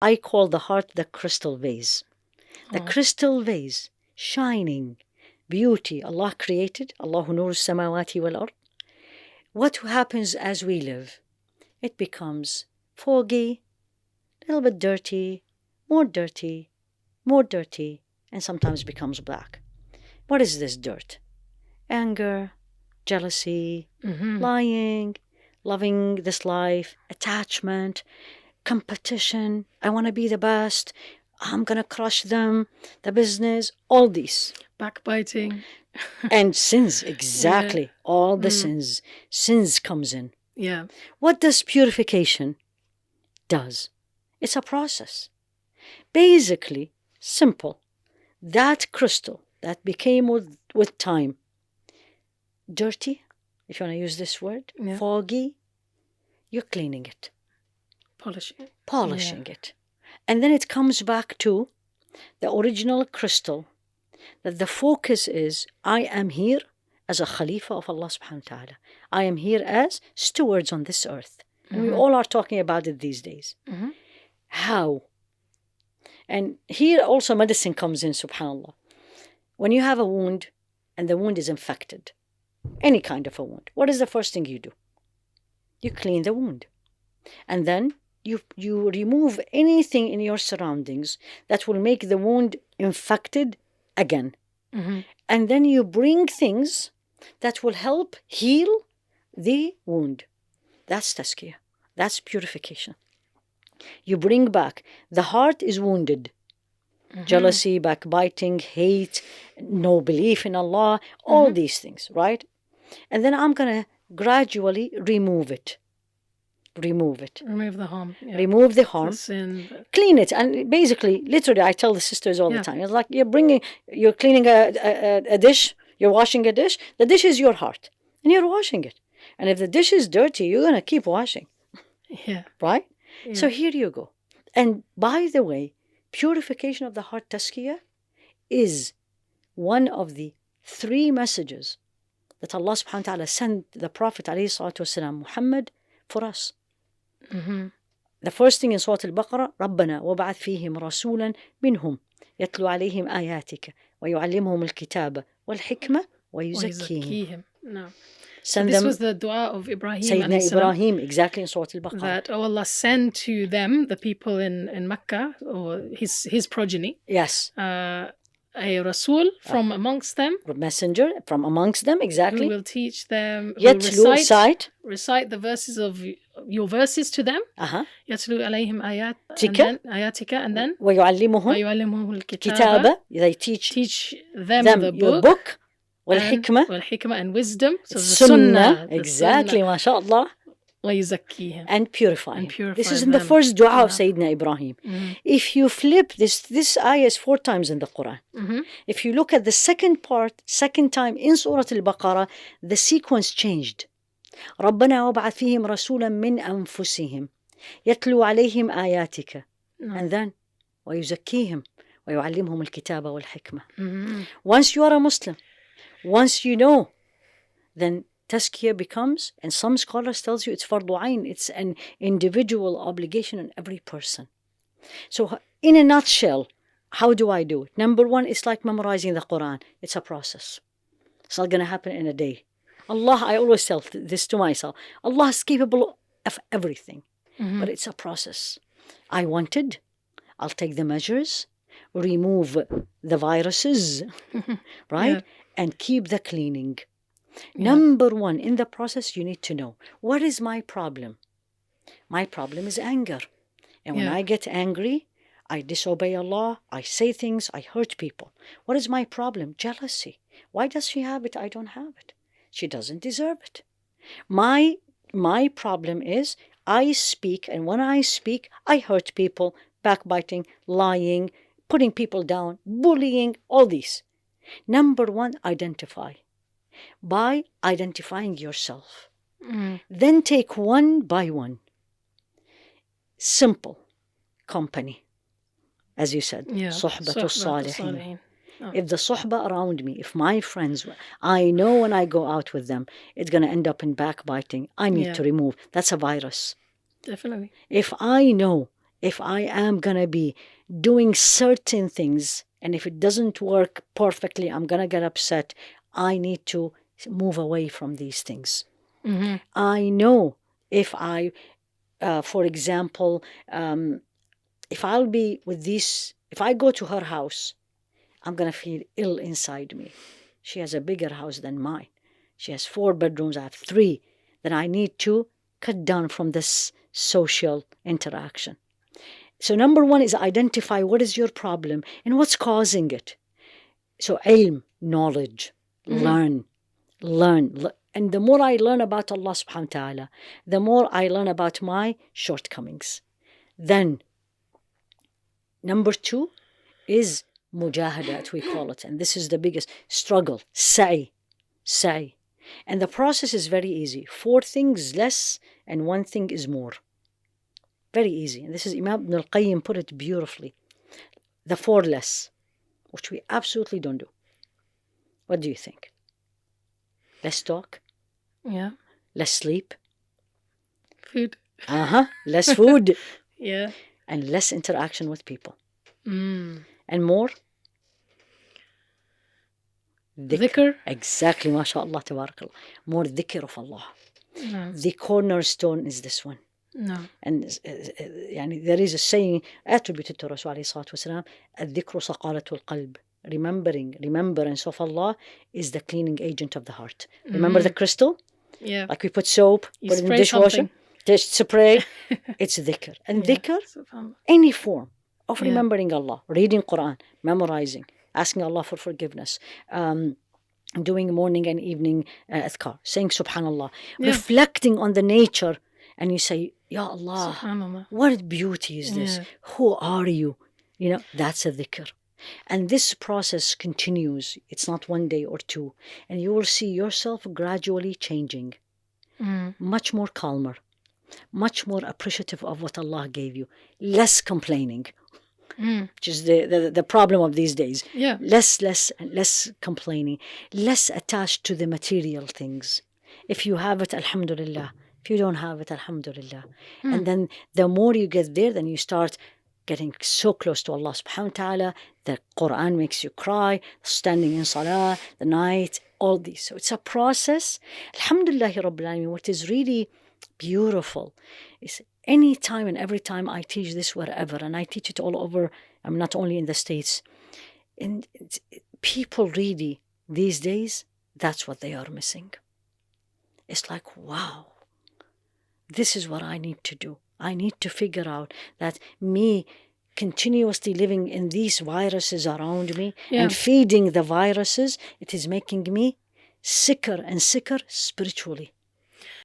I call the heart the crystal vase. The crystal vase, shining, beauty Allah created. Allahu nuru samawati wal ard. What happens as we live? It becomes foggy, a little bit dirty, more dirty, more dirty, and sometimes becomes black. What is this dirt? Anger, jealousy, lying, loving this life, attachment, competition. I want to be the best. I'm going to crush them, the business, all these. Backbiting. And sins, exactly. Yeah. All the sins. Sins comes in. Yeah. What does purification does? It's a process. Basically, simple. That crystal that became with time, dirty, if you want to use this word, foggy, you're cleaning it. Polishing it. And then it comes back to the original crystal, that the focus is, I am here as a Khalifa of Allah subhanahu wa ta'ala. I am here as stewards on this earth. And we all are talking about it these days. How? And here also medicine comes in, subhanAllah. When you have a wound and the wound is infected, any kind of a wound, what is the first thing you do? You clean the wound. And then you remove anything in your surroundings that will make the wound infected again. And then you bring things that will help heal the wound. That's tazkiyah. That's purification. You bring back. The heart is wounded. Jealousy, backbiting, hate, no belief in Allah, all these things, right? And then I'm going to gradually remove it. Remove the harm. Yeah. Remove the harm. The sin. Clean it. And basically, literally, I tell the sisters all the time, it's like you're cleaning a dish, you're washing a dish. The dish is your heart, and you're washing it. And if the dish is dirty, you're going to keep washing. Yeah. Right? Yeah. So here you go. And by the way, purification of the heart, tazkiyah, is one of the 3 messages that Allah subhanahu wa ta'ala sent the Prophet alayhi salatu wasalam, Muhammad, for us. The first thing in Surah Al-Baqarah, رَبَّنَا وَبَعَثْ فِيهِمْ رَسُولًا مِنْهُمْ يَتْلُو عَلَيْهِمْ آيَاتِكَ وَيُعَلِّمُهُمُ الْكِتَابَ وَالْحِكْمَةَ وَيُزَكِّيهِمْ. So this was the dua of Ibrahim. Sayyidina Ibrahim, exactly in Surah Al-Baqarah. That, oh Allah, send to them, the people in Mecca, or his progeny. Yes. A Rasul from amongst them. A messenger from amongst them, exactly. Who will teach them, recite the verses of your verses to them. يَتْلُو عَلَيْهِمْ آيَاتِكَ and then وَيُعَلِّمُهُمُ الْكِتَابَ. They teach them the book. والحكمة and wisdom. So the sunnah. Exactly, mashallah. وَيُزَكِّيهِمْ. And purify. This is in the first dua of Sayyidina Ibrahim. If you flip this ayah is 4 times in the Quran. If you look at the second time in Surah Al-Baqarah, the sequence changed. رَبَّنَا وَبَعَثْ فِيهِمْ رَسُولًا مِنْ أَنفُسِهِمْ يَتْلُو عَلَيْهِمْ آيَاتِكَ. And then وَيُزَكِّيهِمْ وَيُعَلِّمْهُمُ الْكِتَابَ وَالْحِكْمَةَ. Once you are a Muslim, once you know, then tazkiyah becomes, and some scholars tells you it's fardu ayn, it's an individual obligation on every person. So in a nutshell, how do I do it? Number 1, it's like memorizing the Quran. It's a process. It's not going to happen in a day. Allah, I always tell this to myself, Allah is capable of everything, but it's a process. I'll take the measures, remove the viruses, right? Yeah. And keep the cleaning. Number 1, in the process, you need to know, what is my problem? My problem is anger. And when I get angry, I disobey Allah, I say things, I hurt people. What is my problem? Jealousy. Why does she have it? I don't have it. She doesn't deserve it. My problem is I speak, and when I speak, I hurt people, backbiting, lying, putting people down, bullying, all these. Number 1, identify. By identifying yourself. Then take one by one. Simple. Company. As you said, Suhbatul Salihin. If the suhbah around me, if my friends, I know when I go out with them, it's going to end up in backbiting. I need to remove. That's a virus. Definitely. If I know if I am going to be doing certain things, and if it doesn't work perfectly, I'm going to get upset. I need to move away from these things. Mm-hmm. I know if I, for example, if I'll be with this, if I go to her house, I'm going to feel ill inside me. She has a bigger house than mine. She has 4 bedrooms, I have 3. Then I need to cut down from this social interaction. So number 1 is identify what is your problem and what's causing it. So ilm, knowledge, learn. And the more I learn about Allah subhanahu wa ta'ala, the more I learn about my shortcomings. Then, number 2 is mujahadat, we call it. And this is the biggest struggle. Sa'i. And the process is very easy. 4 things less and 1 thing is more. Very easy. And this is Imam Ibn al-Qayyim put it beautifully. The 4 less, which we absolutely don't do. What do you think? Less talk? Yeah. Less sleep? Food. Less food. Yeah. And less interaction with people. And more? Dhikr. Exactly, mashallah, tabarakallah. More dhikr of Allah. No. The cornerstone is this one. No. And there is a saying attributed to Rasul alayhi salatu wasalam, الذكر صقالة القلب. Remembrance of Allah is the cleaning agent of the heart. Remember the crystal? Yeah. Like we put soap, put it in the dishwasher. Just spray. It's dhikr. And dhikr, any form of remembering Allah, reading Quran, memorizing, asking Allah for forgiveness, doing morning and evening adhkar, saying subhanallah, reflecting on the nature, and you say, Ya Allah, what beauty is this? Yeah. Who are you? That's a dhikr. And this process continues. It's not 1 day or 2. And you will see yourself gradually changing. Much more calmer. Much more appreciative of what Allah gave you. Less complaining. Which is the problem of these days. Yeah. Less complaining. Less attached to the material things. If you have it, alhamdulillah. If you don't have it, alhamdulillah. And then the more you get there, then you start getting so close to Allah subhanahu wa ta'ala. The Quran makes you cry, standing in salah, the night, all these. So it's a process. Alhamdulillah Rabbil Alameen. What is really beautiful is any time and every time I teach this wherever, and I teach it all over, I'm not only in the States, and people really, these days, that's what they are missing. It's like, wow, this is what I need to do. I need to figure out that me continuously living in these viruses around me and feeding the viruses, it is making me sicker and sicker spiritually.